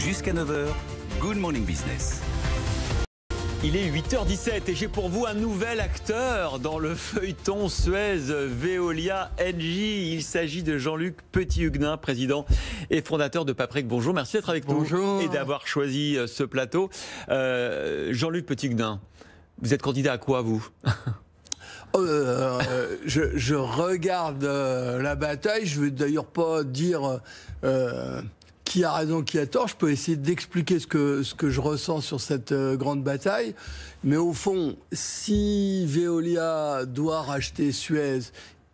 Jusqu'à 9h, Good Morning Business. Il est 8h17 et j'ai pour vous un nouvel acteur dans le feuilleton Suez Veolia Engie. Il s'agit de Jean-Luc Petit-Huguenin, président et fondateur de Paprec. Bonjour, merci d'être avec nous et d'avoir choisi ce plateau. Jean-Luc Petit-Huguenin, vous êtes candidat à quoi, vous ? Je regarde la bataille. Je ne vais d'ailleurs pas dire qui a raison, qui a tort. Je peux essayer d'expliquer ce que je ressens sur cette grande bataille. Mais au fond, si Veolia doit racheter Suez,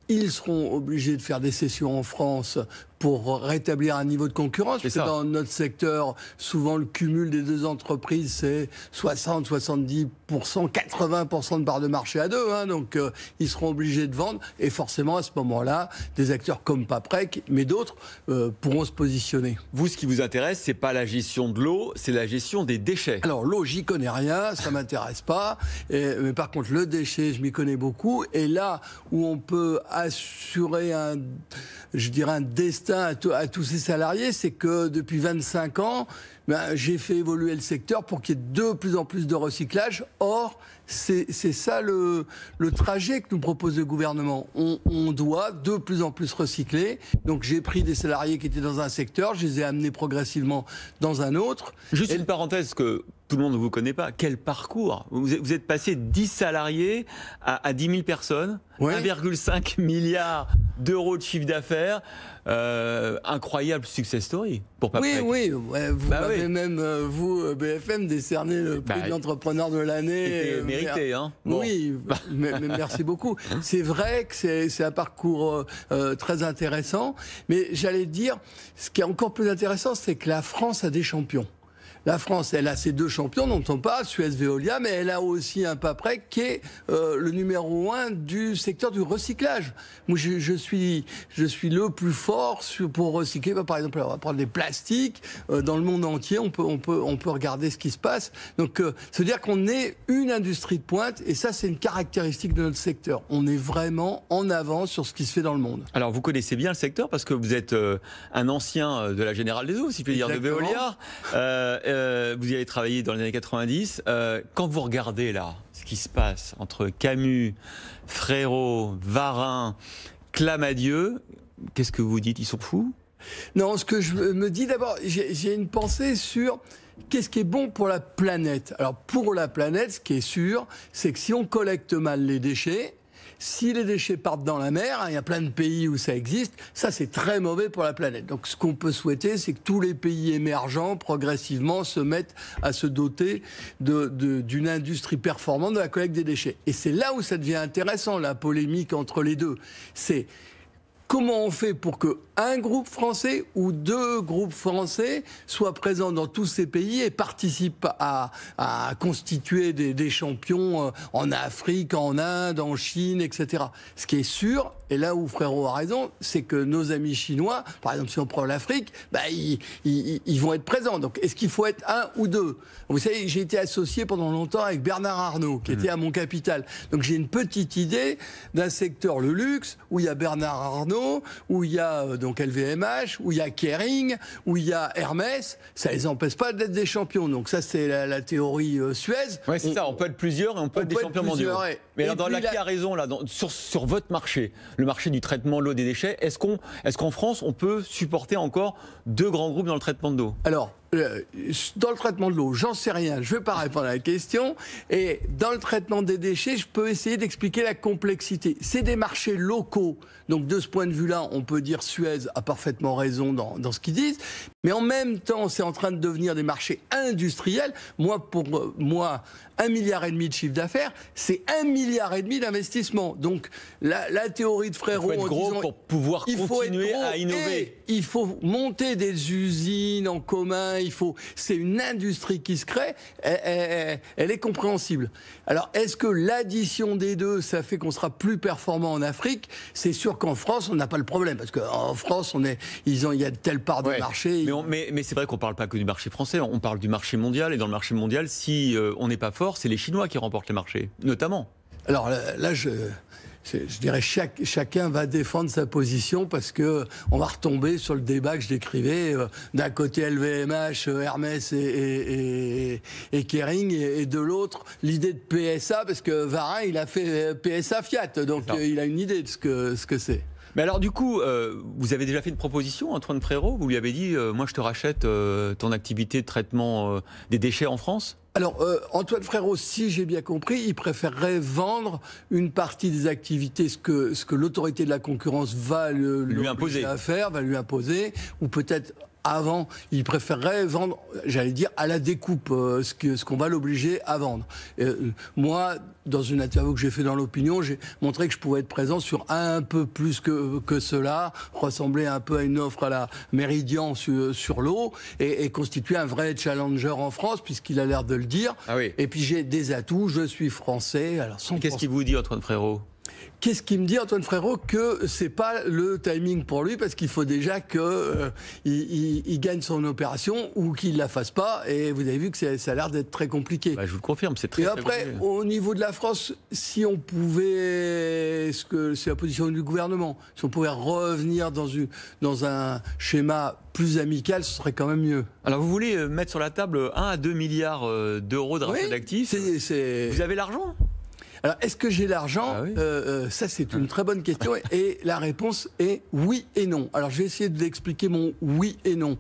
ils seront obligés de faire des cessions en France pour rétablir un niveau de concurrence. Parce que dans notre secteur, souvent le cumul des deux entreprises, c'est 60, 70%, 80% de part de marché à deux. Donc ils seront obligés de vendre. Et forcément, à ce moment-là, des acteurs comme Paprec, mais d'autres, pourront se positionner. Vous, ce qui vous intéresse, c'est pas la gestion de l'eau, c'est la gestion des déchets. Alors l'eau, j'y connais rien, ça m'intéresse pas. Mais par contre, le déchet, je m'y connais beaucoup. Et là où on peut assurer un destin à tous ces salariés, c'est que depuis 25 ans, j'ai fait évoluer le secteur pour qu'il y ait de plus en plus de recyclage. Or, c'est ça le trajet que nous propose le gouvernement. On doit de plus en plus recycler. Donc j'ai pris des salariés qui étaient dans un secteur, je les ai amenés progressivement dans un autre. Juste une parenthèse que tout le monde ne vous connaît pas. Quel parcours! Vous êtes passé de 10 salariés à 10 000 personnes, ouais. 1,5 milliard d'euros de chiffre d'affaires. Incroyable success story pour Paprec. Oui. Vous m'avez même, vous, BFM, décerné le prix de l'entrepreneur de l'année. C'était mérité, hein. Bon. Oui, mais merci beaucoup. C'est vrai que c'est un parcours très intéressant, mais j'allais dire, ce qui est encore plus intéressant, c'est que la France a des champions. La France, elle a ses deux champions dont on parle, Suez, Veolia, mais elle a aussi un Paprec qui est le numéro 1 du secteur du recyclage. Moi, je suis le plus fort pour recycler. Par exemple, on va prendre des plastiques dans le monde entier. On peut regarder ce qui se passe. Donc, ça veut dire qu'on est une industrie de pointe, et ça, c'est une caractéristique de notre secteur. On est vraiment en avance sur ce qui se fait dans le monde. Alors, vous connaissez bien le secteur parce que vous êtes un ancien de la Générale des Eaux, si je puis dire, de Veolia. Vous y avez travaillé dans les années 90. Quand vous regardez là ce qui se passe entre Camus, Frérot, Varin, Clamadieu, qu'est-ce que vous dites? Ils sont fous? Non, ce que je me dis d'abord, j'ai une pensée sur qu'est-ce qui est bon pour la planète. Alors pour la planète, ce qui est sûr, c'est que si on collecte mal les déchets, si les déchets partent dans la mer, il y a plein de pays où ça existe, ça c'est très mauvais pour la planète. Donc ce qu'on peut souhaiter, c'est que tous les pays émergents, progressivement, se mettent à se doter d'une industrie performante de la collecte des déchets. Et c'est là où ça devient intéressant, la polémique entre les deux. C'est comment on fait pour qu'un groupe français ou deux groupes français soient présents dans tous ces pays et participent à constituer des champions en Afrique, en Inde, en Chine, etc. Ce qui est sûr, et là où Frérot a raison, c'est que nos amis chinois, par exemple si on prend l'Afrique, ils vont être présents. Donc est-ce qu'il faut être un ou deux? Vous savez, j'ai été associé pendant longtemps avec Bernard Arnault, qui était à mon capital. Donc j'ai une petite idée d'un secteur, le luxe, où il y a Bernard Arnault, où il y a donc LVMH, où il y a Kering, où il y a Hermès. Ça les empêche pas d'être des champions. Donc ça, c'est la théorie Suez. Oui, c'est ça. On peut être plusieurs et on peut être des champions mondiaux. Mais alors, qui a raison là, sur votre marché, le marché du traitement de l'eau des déchets, est-ce qu'en France, on peut supporter encore deux grands groupes dans le traitement de l'eau? Alors, dans le traitement de l'eau, j'en sais rien, je ne vais pas répondre à la question. Et dans le traitement des déchets, je peux essayer d'expliquer la complexité. C'est des marchés locaux. Donc de ce point de vue-là, on peut dire Suez a parfaitement raison dans ce qu'ils disent. Mais en même temps, c'est en train de devenir des marchés industriels. Pour moi, 1,5 milliard de chiffre d'affaires, c'est 1,5 milliard d'investissement. Donc la théorie de Frérot, il faut être gros pour pouvoir continuer à innover. Il faut monter des usines en commun. C'est une industrie qui se crée. Elle est compréhensible. Alors, est-ce que l'addition des deux, ça fait qu'on sera plus performant en Afrique? C'est sûr qu'en France, on n'a pas le problème parce qu'en France, il y a de telles parts de marché. Mais c'est vrai qu'on ne parle pas que du marché français. On parle du marché mondial. Et dans le marché mondial, si on n'est pas fort, c'est les Chinois qui remportent les marchés, notamment. Alors là, je dirais chacun va défendre sa position parce que on va retomber sur le débat que je décrivais. D'un côté LVMH, Hermès et Kering, et de l'autre l'idée de PSA, parce que Varin il a fait PSA Fiat, donc il a une idée de ce que c'est. Mais alors du coup, vous avez déjà fait une proposition, Antoine Frérot? Vous lui avez dit, moi je te rachète ton activité de traitement des déchets en France? Alors, Antoine Frérot, si j'ai bien compris, il préférerait vendre une partie des activités, ce que l'autorité de la concurrence va lui imposer à faire, va lui imposer, ou peut-être avant, il préférerait vendre, j'allais dire, à la découpe, ce qu'on va l'obliger à vendre. Moi, dans une interview que j'ai fait dans l'Opinion, j'ai montré que je pouvais être présent sur un peu plus que cela, ressembler un peu à une offre à la Méridian sur l'eau, et constituer un vrai challenger en France, puisqu'il a l'air de le dire. Ah oui. Et puis j'ai des atouts, je suis français. Alors, qu'est-ce qu'il vous dit, Antoine Frérot? Qu'est-ce qu'il me dit, Antoine Frérot? Que c'est pas le timing pour lui, parce qu'il faut déjà qu'il gagne son opération ou qu'il la fasse pas. Et vous avez vu que ça a l'air d'être très compliqué. Bah, je vous le confirme, c'est très. Et après, au niveau de la France, si on pouvait, c'est la position du gouvernement, si on pouvait revenir dans un schéma plus amical, ce serait quand même mieux. Alors vous voulez mettre sur la table 1 à 2 milliards d'euros de rachat d'actifs. Vous avez l'argent? Alors, est-ce que j'ai l'argent? Ah oui. Ça, c'est une très bonne question. Et la réponse est oui et non. Alors, je vais essayer de vous expliquer mon oui et non.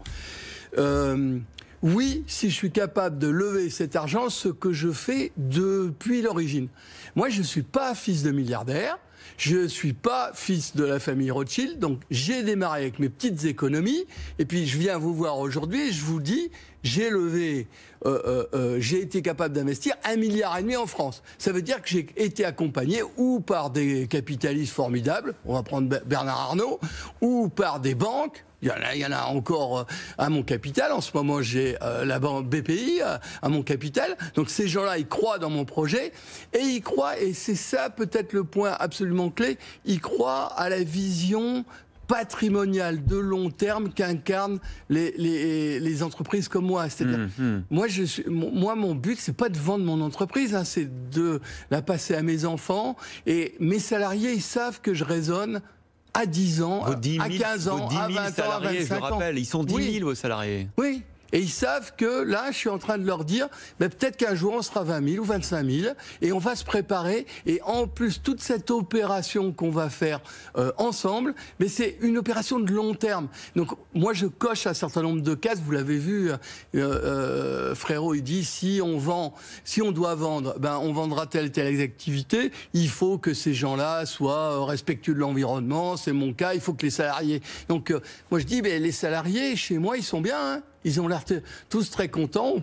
Oui, si je suis capable de lever cet argent, ce que je fais depuis l'origine. Moi, je ne suis pas fils de milliardaire. Je ne suis pas fils de la famille Rothschild, donc j'ai démarré avec mes petites économies, et puis je viens vous voir aujourd'hui et je vous dis, j'ai été capable d'investir 1,5 milliard en France. Ça veut dire que j'ai été accompagné ou par des capitalistes formidables, on va prendre Bernard Arnault, ou par des banques. Il y en a encore à mon capital. En ce moment, j'ai la banque BPI à mon capital. Donc ces gens-là, ils croient dans mon projet. Et ils croient, et c'est ça peut-être le point absolument clé, ils croient à la vision patrimoniale de long terme qu'incarnent les entreprises comme moi. C'est-à-dire, moi, mon but, c'est pas de vendre mon entreprise, hein, c'est de la passer à mes enfants. Et mes salariés, ils savent que je raisonne à 10 ans, à 15 ans, à 20 ans, à 25 ans. Je le rappelle, ils sont 10 000 vos salariés. Oui. Et ils savent que là, je suis en train de leur dire, peut-être qu'un jour, on sera 20 000 ou 25 000, et on va se préparer. Et en plus, toute cette opération qu'on va faire ensemble, mais c'est une opération de long terme. Donc, moi, je coche un certain nombre de cases. Vous l'avez vu, Frérot, il dit, si on doit vendre, on vendra telle et telle activité. Il faut que ces gens-là soient respectueux de l'environnement. C'est mon cas. Il faut que les salariés. Donc, moi, je dis, les salariés, chez moi, ils sont bien, hein. Ils ont l'air tous très contents.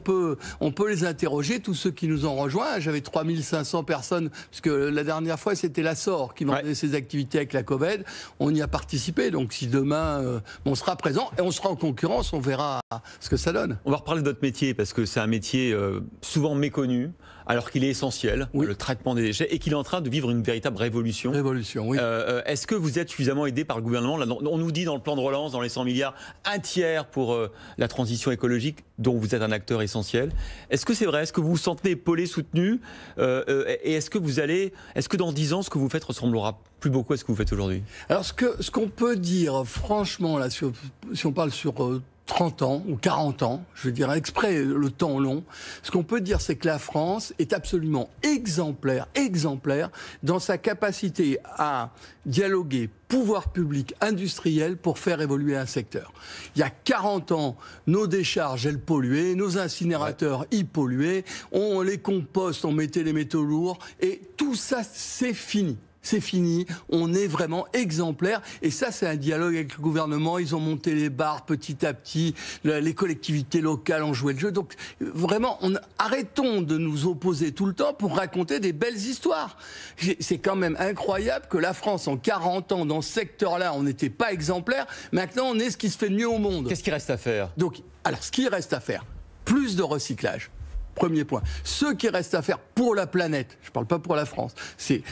On peut les interroger, tous ceux qui nous ont rejoints. J'avais 3500 personnes, parce que la dernière fois, c'était la SOR qui vendait ses activités avec la COVED. On y a participé. Donc, si demain, on sera présent et on sera en concurrence, on verra ce que ça donne. On va reparler de votre métier, parce que c'est un métier souvent méconnu, alors qu'il est essentiel, le traitement des déchets, et qu'il est en train de vivre une véritable révolution. Révolution, oui. Est-ce que vous êtes suffisamment aidé par le gouvernement? Là, on nous dit dans le plan de relance, dans les 100 milliards, un tiers pour la transition écologique, dont vous êtes un acteur essentiel. Est-ce que c'est vrai? Est-ce que vous vous sentez épaulé, soutenu? Et est-ce que dans 10 ans, ce que vous faites ressemblera plus beaucoup à ce que vous faites aujourd'hui? Alors, ce qu'on peut dire, franchement, là, si on parle sur 30 ans ou 40 ans, je veux dire exprès le temps long, ce qu'on peut dire, c'est que la France est absolument exemplaire dans sa capacité à dialoguer pouvoir public, industriel, pour faire évoluer un secteur. Il y a 40 ans, nos décharges, elles polluaient, nos incinérateurs, ils polluaient, on les composte, on mettait les métaux lourds, et tout ça, c'est fini. C'est fini, on est vraiment exemplaire, et ça c'est un dialogue avec le gouvernement. Ils ont monté les barres petit à petit, les collectivités locales ont joué le jeu. Donc vraiment, arrêtons de nous opposer tout le temps pour raconter des belles histoires. C'est quand même incroyable que la France, en 40 ans, dans ce secteur-là, on n'était pas exemplaire. Maintenant, on est ce qui se fait de mieux au monde. Qu'est-ce qu'il reste à faire? Donc, alors, ce qui reste à faire, plus de recyclage. Premier point. Ce qui reste à faire pour la planète, je ne parle pas pour la France, c'est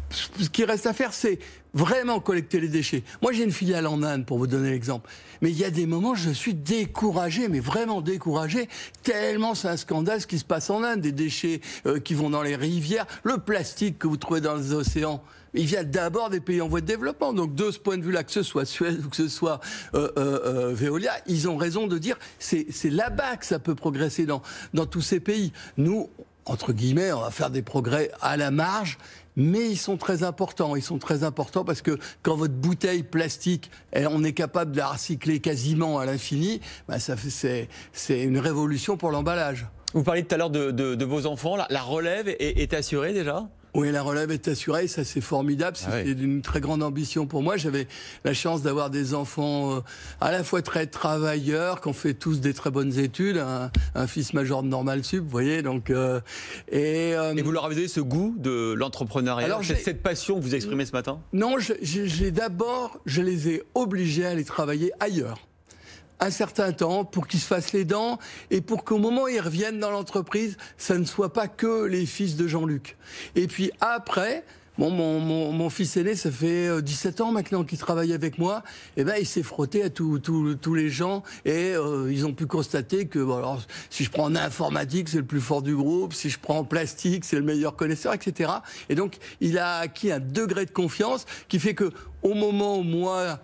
ce qui reste à faire, c'est vraiment collecter les déchets. Moi, j'ai une filiale en Inde, pour vous donner l'exemple. Mais il y a des moments, je suis découragé, mais vraiment découragé, tellement c'est un scandale ce qui se passe en Inde. Des déchets qui vont dans les rivières, le plastique que vous trouvez dans les océans. Il vient d'abord des pays en voie de développement. Donc, de ce point de vue-là, que ce soit Suez ou que ce soit Veolia, ils ont raison de dire c'est là-bas que ça peut progresser dans tous ces pays. Nous, entre guillemets, on va faire des progrès à la marge, mais ils sont très importants. Ils sont très importants parce que quand votre bouteille plastique, on est capable de la recycler quasiment à l'infini, bah c'est une révolution pour l'emballage. Vous parliez tout à l'heure de vos enfants. La relève est assurée déjà ? Oui, la relève est assurée, ça c'est formidable, c'était d'une très grande ambition pour moi. J'avais la chance d'avoir des enfants à la fois très travailleurs, qui ont fait tous des très bonnes études, un fils major de Normal Sup, vous voyez, donc... Et vous leur avez donné ce goût de l'entrepreneuriat, alors cette passion que vous exprimez ce matin ? Non, je les ai obligés à aller travailler ailleurs. Un certain temps pour qu'ils se fassent les dents et pour qu'au moment où ils reviennent dans l'entreprise, ça ne soit pas que les fils de Jean-Luc. Et puis après, mon fils aîné, ça fait 17 ans maintenant qu'il travaille avec moi, et ben il s'est frotté à tous les gens et ils ont pu constater que bon, alors, si je prends en informatique, c'est le plus fort du groupe, si je prends en plastique, c'est le meilleur connaisseur, etc. Et donc il a acquis un degré de confiance qui fait que au moment où moi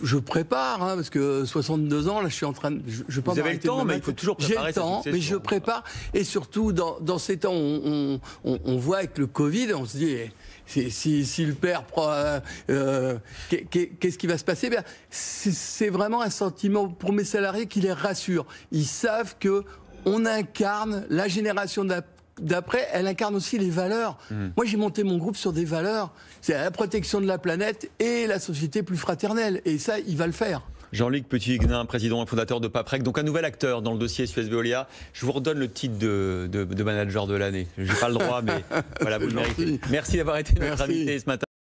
je prépare, parce que 62 ans, là, je suis en train de... Je Vous avez le temps, mais il faut toujours préparer. J'ai le temps, mais je prépare. Et surtout, dans ces temps, on voit avec le Covid, on se dit, si le père prend... qu'est-ce qui va se passer ? Bien, c'est vraiment un sentiment pour mes salariés qui les rassure. Ils savent qu'on incarne la génération d'après, elle incarne aussi les valeurs. Moi, j'ai monté mon groupe sur des valeurs. C'est la protection de la planète et la société plus fraternelle. Et ça, il va le faire. Jean-Luc Petit-Huguenin, président et fondateur de Paprec, donc un nouvel acteur dans le dossier Suez Veolia. Je vous redonne le titre de manager de l'année. Je n'ai pas le droit, mais voilà, vous le méritez. Merci d'avoir été notre invité ce matin.